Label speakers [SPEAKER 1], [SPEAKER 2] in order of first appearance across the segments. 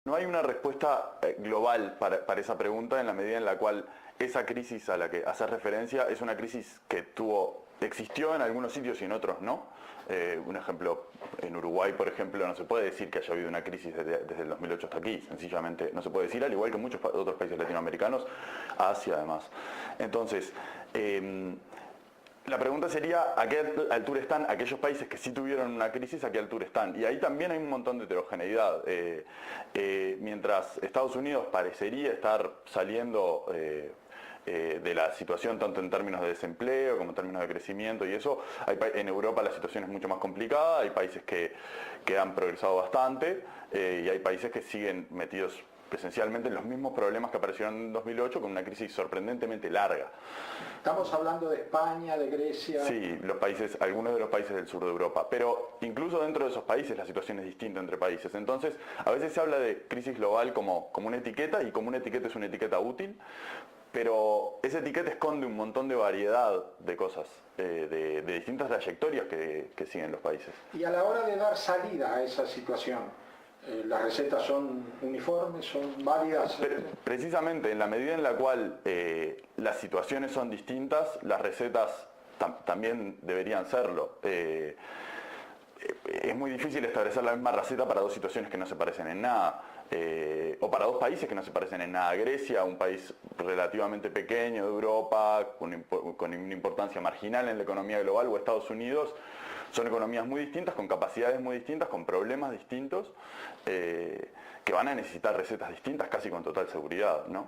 [SPEAKER 1] No hay una respuesta global para esa pregunta, en la medida en la cual esa crisis a la que haces referencia es una crisis que existió en algunos sitios y en otros no. Un ejemplo, en Uruguay, por ejemplo, no se puede decir que haya habido una crisis desde el 2008 hasta aquí, sencillamente no se puede decir, al igual que en muchos otros países latinoamericanos, Asia además. Entonces, la pregunta sería, ¿a qué altura están aquellos países que sí tuvieron una crisis, a qué altura están? Y ahí también hay un montón de heterogeneidad. Mientras Estados Unidos parecería estar saliendo de la situación tanto en términos de desempleo como en términos de crecimiento y eso, en Europa la situación es mucho más complicada, hay países que han progresado bastante y hay países que siguen metidos esencialmente en los mismos problemas que aparecieron en 2008 con una crisis sorprendentemente larga.
[SPEAKER 2] Estamos hablando de España, de Grecia.
[SPEAKER 1] Sí, algunos de los países del sur de Europa, pero incluso dentro de esos países la situación es distinta entre países. Entonces, a veces se habla de crisis global como una etiqueta, y como una etiqueta es una etiqueta útil, pero esa etiqueta esconde un montón de variedad de cosas, de distintas trayectorias que siguen los países.
[SPEAKER 2] Y a la hora de dar salida a esa situación, ¿las recetas son uniformes, son válidas?
[SPEAKER 1] Precisamente, en la medida en la cual las situaciones son distintas, las recetas también deberían serlo. Es muy difícil establecer la misma receta para dos situaciones que no se parecen en nada, o para dos países que no se parecen en nada. Grecia, un país relativamente pequeño de Europa, con una importancia marginal en la economía global, o Estados Unidos, son economías muy distintas, con capacidades muy distintas, con problemas distintos, que van a necesitar recetas distintas casi con total seguridad, ¿no?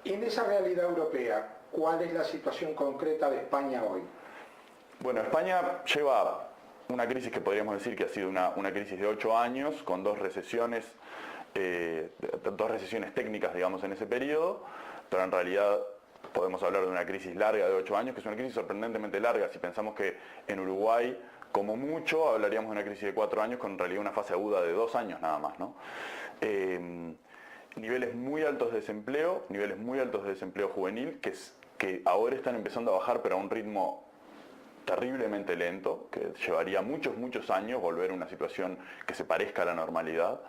[SPEAKER 2] En esa realidad europea, ¿cuál es la situación concreta de España hoy?
[SPEAKER 1] Bueno, España lleva una crisis que podríamos decir que ha sido una crisis de 8 años, con dos recesiones técnicas, digamos, en ese periodo, pero en realidad podemos hablar de una crisis larga de 8 años, que es una crisis sorprendentemente larga. Si pensamos que en Uruguay, como mucho, hablaríamos de una crisis de 4 años, con en realidad una fase aguda de 2 años nada más, ¿no? Niveles muy altos de desempleo, niveles muy altos de desempleo juvenil, que ahora están empezando a bajar, pero a un ritmo terriblemente lento, que llevaría muchos, muchos años volver a una situación que se parezca a la normalidad.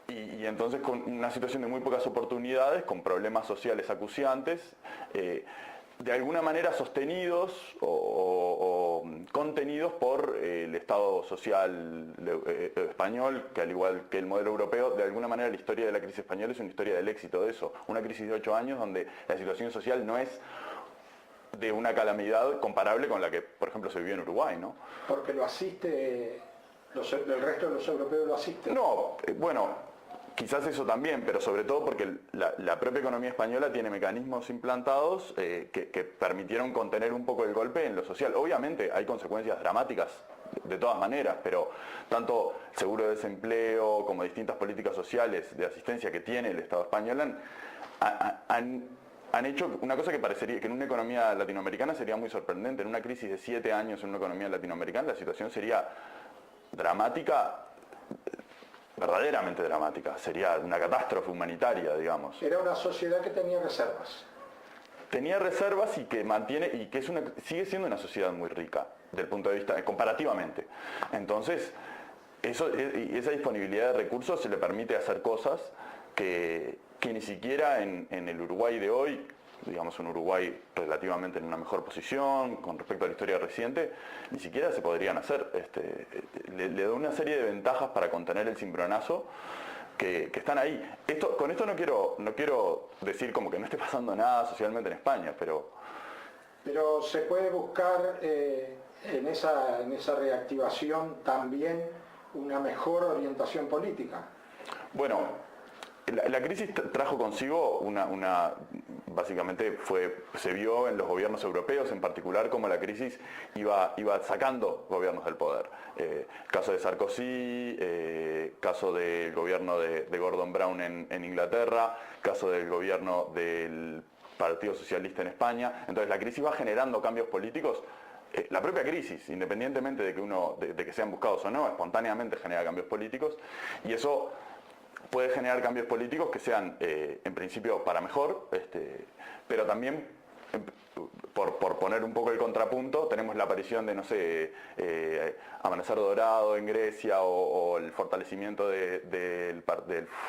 [SPEAKER 1] Y entonces con una situación de muy pocas oportunidades, con problemas sociales acuciantes, de alguna manera sostenidos o contenidos por el Estado social español, que al igual que el modelo europeo, de alguna manera la historia de la crisis española es una historia del éxito de eso. Una crisis de 8 años donde la situación social no es de una calamidad comparable con la que, por ejemplo, se vivió en Uruguay, ¿no?
[SPEAKER 2] Porque lo asiste, el resto de los europeos lo asisten.
[SPEAKER 1] No, bueno, quizás eso también, pero sobre todo porque la propia economía española tiene mecanismos implantados que permitieron contener un poco el golpe en lo social. Obviamente hay consecuencias dramáticas de todas maneras, pero tanto seguro de desempleo como distintas políticas sociales de asistencia que tiene el Estado español han hecho una cosa que parecería que en una economía latinoamericana sería muy sorprendente. En una crisis de 7 años en una economía latinoamericana la situación sería dramática, verdaderamente dramática. Sería una catástrofe humanitaria, digamos.
[SPEAKER 2] Era una sociedad que tenía reservas.
[SPEAKER 1] Tenía reservas y que sigue siendo una sociedad muy rica, desde el punto de vista, comparativamente. Entonces, esa disponibilidad de recursos se le permite hacer cosas que ni siquiera en el Uruguay de hoy, digamos un Uruguay relativamente en una mejor posición con respecto a la historia reciente, ni siquiera se podrían hacer. Le da una serie de ventajas para contener el cimbronazo que están ahí. Con esto no quiero decir como que no esté pasando nada socialmente en España, pero
[SPEAKER 2] se puede buscar en esa reactivación también una mejor orientación política.
[SPEAKER 1] Bueno, la crisis trajo consigo básicamente se vio en los gobiernos europeos en particular como la crisis iba sacando gobiernos del poder. Caso de Sarkozy, caso del gobierno de Gordon Brown en Inglaterra, caso del gobierno del Partido Socialista en España. Entonces la crisis va generando cambios políticos. La propia crisis, independientemente de que sean buscados o no, espontáneamente genera cambios políticos, y eso puede generar cambios políticos que sean, en principio, para mejor, pero también por poner un poco el contrapunto, tenemos la aparición de, no sé, Amanecer Dorado en Grecia o el fortalecimiento del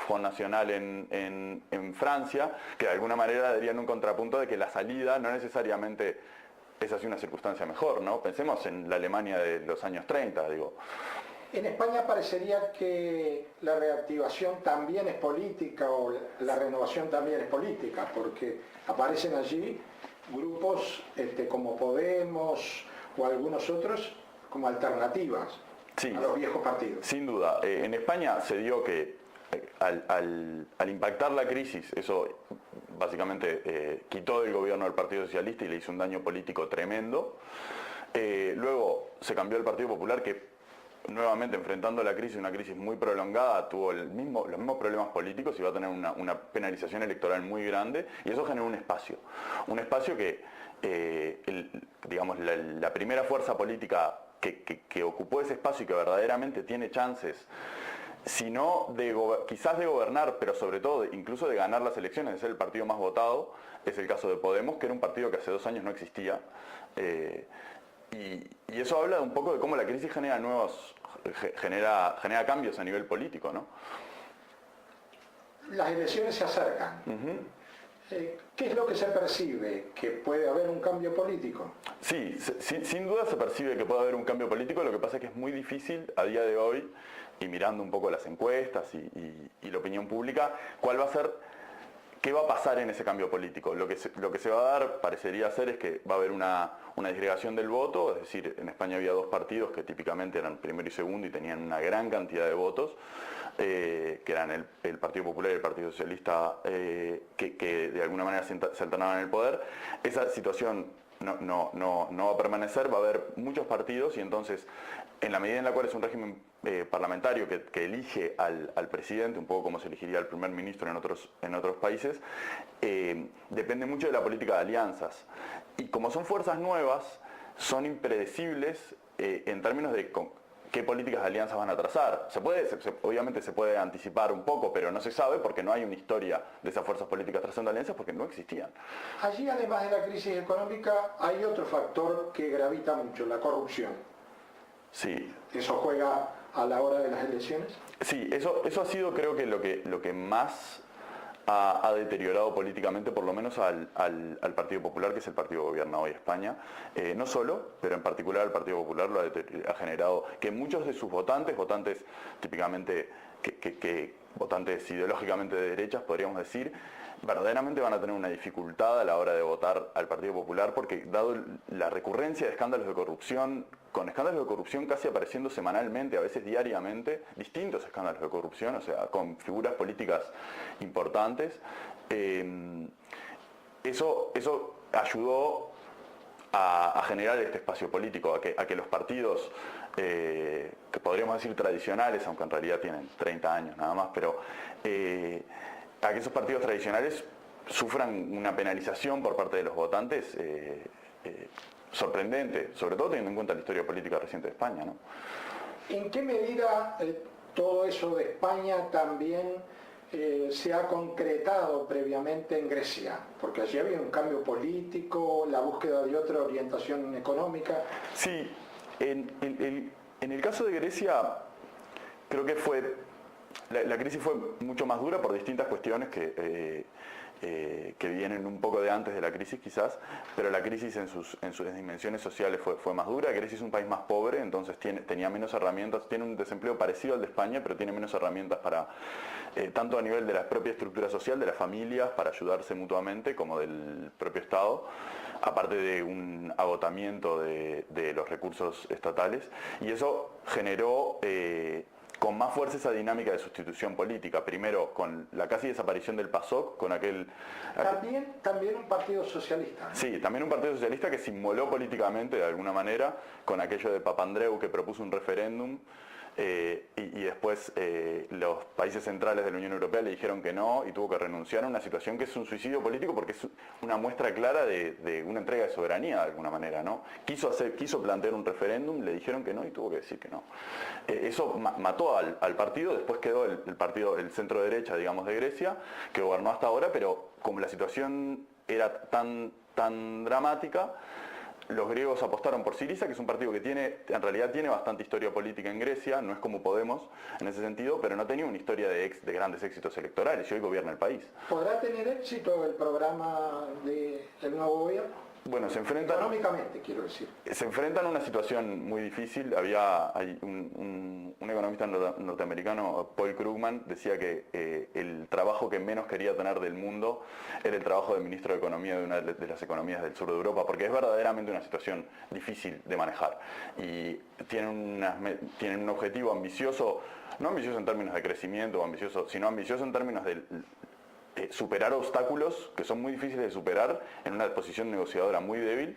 [SPEAKER 1] Front Nacional en Francia, que de alguna manera darían un contrapunto de que la salida no necesariamente es así una circunstancia mejor, ¿no? Pensemos en la Alemania de los años 30, digo.
[SPEAKER 2] En España parecería que la reactivación también es política o la renovación también es política, porque aparecen allí grupos como Podemos o algunos otros como alternativas
[SPEAKER 1] Sí,
[SPEAKER 2] a los viejos partidos.
[SPEAKER 1] sin duda. En España se dio que al impactar la crisis, eso básicamente quitó del gobierno al Partido Socialista y le hizo un daño político tremendo. Luego se cambió el Partido Popular, que nuevamente enfrentando la crisis, una crisis muy prolongada, tuvo los mismos problemas políticos y va a tener una penalización electoral muy grande, y eso generó un espacio que, digamos, la primera fuerza política que ocupó ese espacio y que verdaderamente tiene chances, si no quizás de gobernar, pero sobre todo incluso de ganar las elecciones, de ser el partido más votado, es el caso de Podemos, que era un partido que hace 2 años no existía. Y eso habla un poco de cómo la crisis genera cambios a nivel político, ¿no?
[SPEAKER 2] Las elecciones se acercan. ¿Qué es lo que se percibe? ¿Que puede haber un cambio político?
[SPEAKER 1] Sí, sin duda se percibe que puede haber un cambio político, lo que pasa es que es muy difícil a día de hoy, y mirando un poco las encuestas y la opinión pública, ¿qué va a pasar en ese cambio político? Lo que se va a dar, parecería ser, es que va a haber una disgregación del voto, es decir, en España había 2 partidos que típicamente eran primero y segundo y tenían una gran cantidad de votos, que eran el Partido Popular y el Partido Socialista, que de alguna manera se alternaban en el poder. Esa situación no va a permanecer, va a haber muchos partidos y entonces, en la medida en la cual es un régimen parlamentario que elige al presidente, un poco como se elegiría al primer ministro en otros países, depende mucho de la política de alianzas. Y como son fuerzas nuevas, son impredecibles en términos de qué políticas de alianzas van a trazar. Obviamente se puede anticipar un poco, pero no se sabe porque no hay una historia de esas fuerzas políticas trazando alianzas porque no existían.
[SPEAKER 2] Allí, además de la crisis económica, hay otro factor que gravita mucho, la corrupción.
[SPEAKER 1] Sí.
[SPEAKER 2] ¿Eso juega a la hora de las elecciones?
[SPEAKER 1] Sí, eso ha sido, creo que lo que más ha deteriorado políticamente, por lo menos al Partido Popular, que es el partido que gobierna hoy España. No solo, pero en particular el Partido Popular ha generado que muchos de sus votantes típicamente, votantes ideológicamente de derechas, podríamos decir, verdaderamente van a tener una dificultad a la hora de votar al Partido Popular, porque dado la recurrencia de escándalos de corrupción, con escándalos de corrupción casi apareciendo semanalmente, a veces diariamente, distintos escándalos de corrupción, o sea, con figuras políticas importantes, eso ayudó a generar este espacio político, a que los partidos, que podríamos decir tradicionales, aunque en realidad tienen 30 años nada más, pero a que esos partidos tradicionales sufran una penalización por parte de los votantes sorprendente, sobre todo teniendo en cuenta la historia política reciente de España, ¿no?
[SPEAKER 2] ¿En qué medida todo eso de España también se ha concretado previamente en Grecia? Porque allí había un cambio político, la búsqueda de otra orientación económica.
[SPEAKER 1] Sí, en el caso de Grecia, creo que la crisis fue mucho más dura por distintas cuestiones que vienen un poco de antes de la crisis quizás, pero la crisis en sus dimensiones sociales fue más dura. Grecia es un país más pobre, entonces tenía menos herramientas, tiene un desempleo parecido al de España, pero tiene menos herramientas para, tanto a nivel de la propia estructura social, de las familias, para ayudarse mutuamente, como del propio Estado, aparte de un agotamiento de los recursos estatales, y eso generó con más fuerza esa dinámica de sustitución política, primero con la casi desaparición del PASOK, con
[SPEAKER 2] También un partido socialista, ¿no?
[SPEAKER 1] Sí, también un partido socialista que se inmoló políticamente de alguna manera, con aquello de Papandreou, que propuso un referéndum, y después los países centrales de la Unión Europea le dijeron que no y tuvo que renunciar a una situación que es un suicidio político porque es una muestra clara de una entrega de soberanía de alguna manera, ¿no? Quiso plantear un referéndum, le dijeron que no y tuvo que decir que no. Eso mató al partido, después quedó el partido, el centro derecha, digamos, de Grecia, que gobernó hasta ahora, pero como la situación era tan dramática, los griegos apostaron por Syriza, que es un partido que en realidad tiene bastante historia política en Grecia, no es como Podemos en ese sentido, pero no tenía una historia de grandes éxitos electorales y hoy gobierna el país.
[SPEAKER 2] ¿Podrá tener éxito el programa del nuevo gobierno?
[SPEAKER 1] Bueno, se enfrentan...
[SPEAKER 2] Económicamente, quiero decir.
[SPEAKER 1] Se enfrentan a una situación muy difícil. Hay un economista norteamericano, Paul Krugman, decía que el trabajo que menos quería tener del mundo era el trabajo de ministro de Economía de una de las economías del sur de Europa, porque es verdaderamente una situación difícil de manejar. Y tienen un objetivo ambicioso, no ambicioso en términos de crecimiento, sino ambicioso en términos de superar obstáculos que son muy difíciles de superar en una posición negociadora muy débil.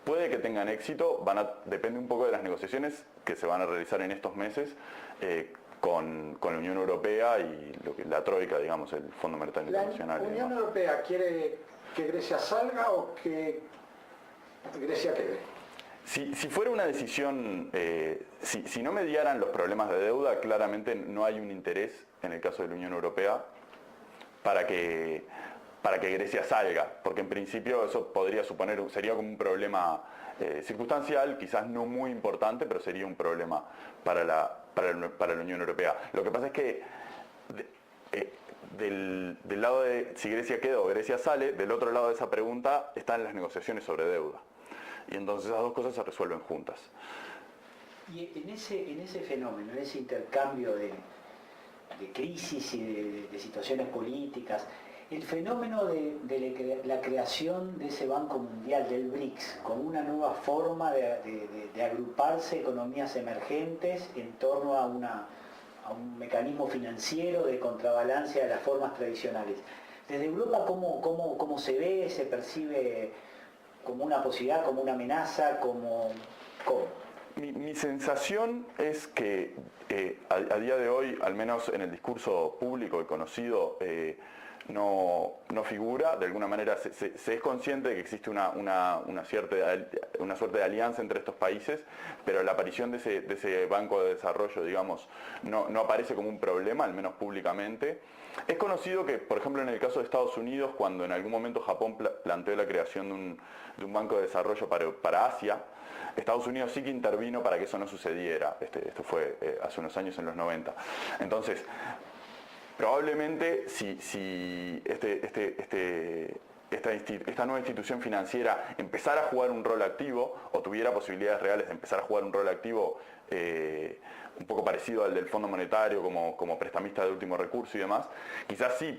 [SPEAKER 1] Puede que tengan éxito, depende un poco de las negociaciones que se van a realizar en estos meses con la Unión Europea y la Troika, digamos, el Fondo Monetario Internacional.
[SPEAKER 2] ¿La Unión Europea quiere que Grecia salga o que Grecia quede?
[SPEAKER 1] Si fuera una decisión, si no mediaran los problemas de deuda, claramente no hay un interés en el caso de la Unión Europea para que Grecia salga, porque en principio eso sería como un problema circunstancial, quizás no muy importante, pero sería un problema para la Unión Europea. Lo que pasa es que del lado de si Grecia queda o Grecia sale, del otro lado de esa pregunta están las negociaciones sobre deuda. Y entonces esas dos cosas se resuelven juntas.
[SPEAKER 3] Y en ese fenómeno, en ese intercambio de crisis y de situaciones políticas, el fenómeno de la creación de ese Banco Mundial, del BRICS, como una nueva forma de agruparse economías emergentes en torno a un mecanismo financiero de contrabalancia de las formas tradicionales. Desde Europa, ¿cómo se ve, se percibe como una posibilidad, como una amenaza, como...?
[SPEAKER 1] Mi sensación es que a día de hoy, al menos en el discurso público y conocido, no figura. De alguna manera se es consciente de que existe una suerte de alianza entre estos países, pero la aparición de ese banco de desarrollo, digamos, no aparece como un problema, al menos públicamente. Es conocido que, por ejemplo, en el caso de Estados Unidos, cuando en algún momento Japón planteó la creación de un banco de desarrollo para Asia, Estados Unidos sí que intervino para que eso no sucediera. Esto fue hace unos años, en los 90. Entonces, probablemente si esta nueva institución financiera empezara a jugar un rol activo, o tuviera posibilidades reales de empezar a jugar un rol activo un poco parecido al del Fondo Monetario como prestamista de último recurso y demás, quizás sí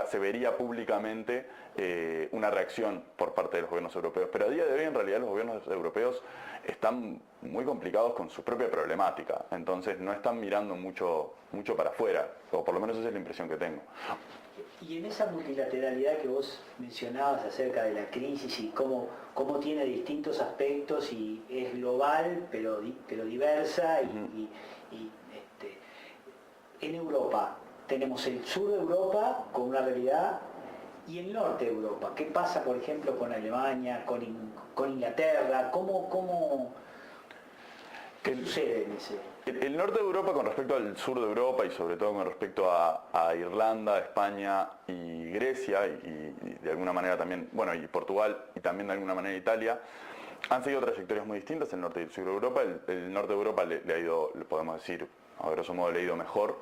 [SPEAKER 1] se vería públicamente una reacción por parte de los gobiernos europeos. Pero a día de hoy, en realidad, los gobiernos europeos están muy complicados con su propia problemática, entonces no están mirando mucho para afuera, o por lo menos esa es la impresión que tengo.
[SPEAKER 3] Y en esa multilateralidad que vos mencionabas acerca de la crisis y cómo tiene distintos aspectos y es global pero diversa, en Europa tenemos el sur de Europa con una realidad y el norte de Europa. ¿Qué pasa, por ejemplo, con Alemania, con Inglaterra? ¿Qué sucede en ese?
[SPEAKER 1] El norte de Europa con respecto al sur de Europa y sobre todo con respecto a Irlanda, España y Grecia y de alguna manera también, bueno, y Portugal y también de alguna manera Italia, han seguido trayectorias muy distintas, el norte y el sur de Europa. El norte de Europa le ha ido, podemos decir, a grosso modo le ha ido mejor.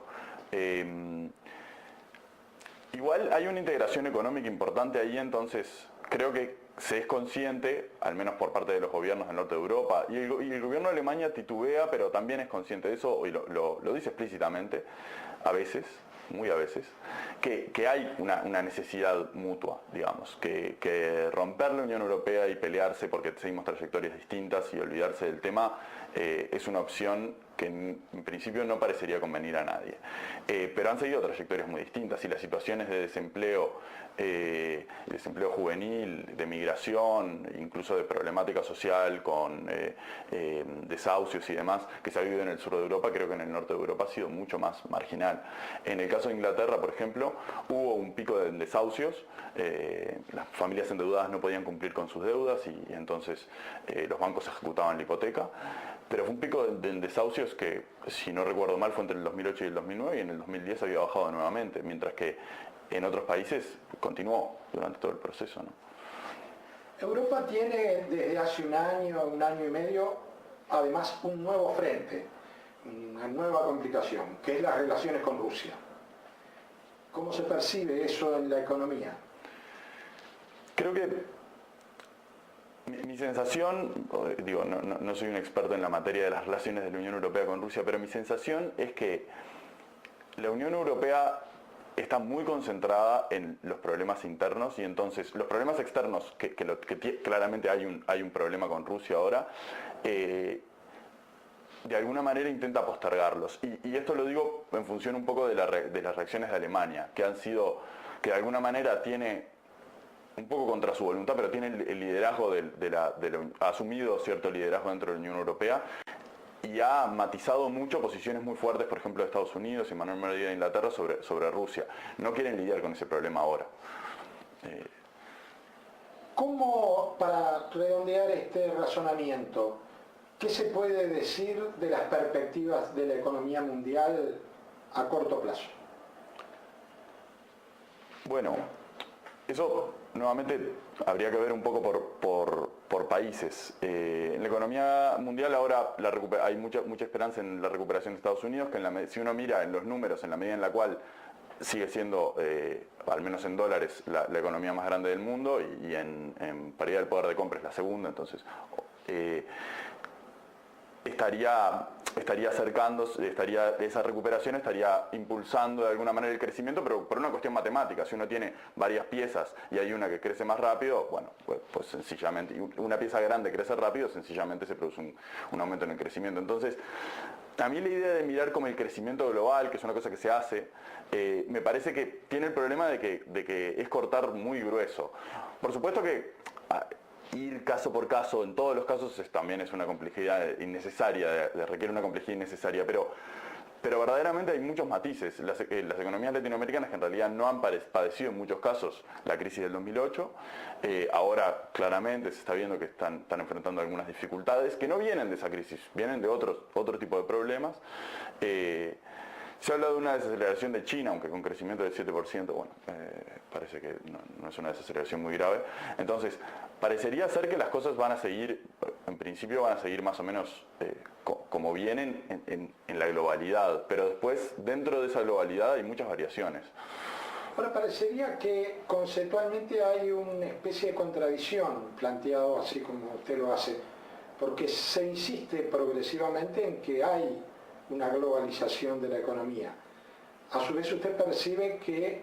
[SPEAKER 1] Igual hay una integración económica importante ahí, entonces creo que se es consciente, al menos por parte de los gobiernos del norte de Europa, y el gobierno de Alemania titubea, pero también es consciente de eso, y lo dice explícitamente, a veces, muy a veces, que hay una necesidad mutua, digamos, que romper la Unión Europea y pelearse porque seguimos trayectorias distintas y olvidarse del tema es una opción que en principio no parecería convenir a nadie. Pero han seguido trayectorias muy distintas y las situaciones de desempleo juvenil, de migración, incluso de problemática social con desahucios y demás, que se ha vivido en el sur de Europa, creo que en el norte de Europa ha sido mucho más marginal. En el caso de Inglaterra, por ejemplo, hubo un pico de desahucios, las familias endeudadas no podían cumplir con sus deudas y entonces los bancos ejecutaban la hipoteca. Pero fue un pico de desahucios que, si no recuerdo mal, fue entre el 2008 y el 2009 y en el 2010 había bajado nuevamente, mientras que en otros países continuó durante todo el proceso, ¿no?
[SPEAKER 2] Europa tiene desde hace un año y medio, además un nuevo frente, una nueva complicación, que es las relaciones con Rusia. ¿Cómo se percibe eso en la economía?
[SPEAKER 1] Creo que mi sensación, digo, no soy un experto en la materia de las relaciones de la Unión Europea con Rusia, pero mi sensación es que la Unión Europea está muy concentrada en los problemas internos y entonces los problemas externos, que claramente hay un problema con Rusia ahora, de alguna manera intenta postergarlos. Y esto lo digo en función un poco de las reacciones de Alemania, que de alguna manera tiene, un poco contra su voluntad, pero tiene el liderazgo ha asumido cierto liderazgo dentro de la Unión Europea y ha matizado mucho posiciones muy fuertes, por ejemplo, de Estados Unidos y Manuel Medina de Inglaterra sobre Rusia. No quieren lidiar con ese problema ahora.
[SPEAKER 2] ¿Cómo, para redondear este razonamiento, qué se puede decir de las perspectivas de la economía mundial a corto plazo?
[SPEAKER 1] Bueno, eso nuevamente habría que ver un poco por países. En la economía mundial ahora hay mucha esperanza en la recuperación de Estados Unidos, que si uno mira en los números, en la medida en la cual sigue siendo, al menos en dólares, la economía más grande del mundo y en paridad del poder de compra es la segunda, entonces estaría acercándose, esa recuperación estaría impulsando de alguna manera el crecimiento, pero por una cuestión matemática. Si uno tiene varias piezas y hay una que crece más rápido, bueno, pues sencillamente, una pieza grande crece rápido, sencillamente se produce un aumento en el crecimiento. Entonces, a mí la idea de mirar como el crecimiento global, que es una cosa que se hace, me parece que tiene el problema de que es cortar muy grueso. Por supuesto que ir caso por caso, en todos los casos también es una complejidad innecesaria, requiere una complejidad innecesaria, pero verdaderamente hay muchos matices. Las economías latinoamericanas que en realidad no han padecido en muchos casos la crisis del 2008, ahora claramente se está viendo que están enfrentando algunas dificultades que no vienen de esa crisis, vienen de otro tipo de problemas. Se habla de una desaceleración de China, aunque con crecimiento del 7%, bueno, parece que no es una desaceleración muy grave. Entonces, parecería ser que las cosas van a seguir, en principio van a seguir más o menos como vienen en la globalidad, pero después, dentro de esa globalidad hay muchas variaciones.
[SPEAKER 2] Ahora, parecería que conceptualmente hay una especie de contradicción, planteado así como usted lo hace, porque se insiste progresivamente en que hay una globalización de la economía. A su vez usted percibe que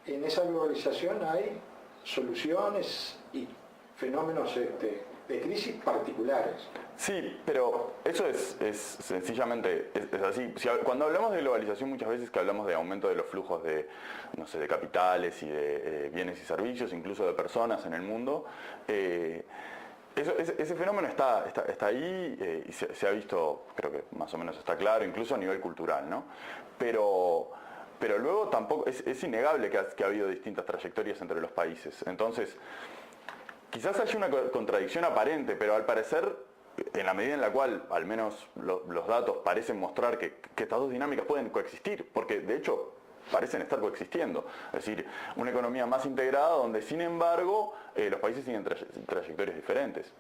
[SPEAKER 2] en esa globalización hay soluciones y fenómenos de crisis particulares.
[SPEAKER 1] Sí, pero eso es sencillamente es así. Cuando hablamos de globalización muchas veces que hablamos de aumento de los flujos de capitales y de bienes y servicios, incluso de personas en el mundo, ese fenómeno está ahí y se ha visto, creo que más o menos está claro, incluso a nivel cultural, ¿no? Pero luego tampoco es innegable que ha habido distintas trayectorias entre los países. Entonces, quizás haya una contradicción aparente, pero al parecer, en la medida en la cual al menos los datos parecen mostrar que estas dos dinámicas pueden coexistir, porque de hecho parecen estar coexistiendo. Es decir, una economía más integrada donde sin embargo los países tienen trayectorias diferentes.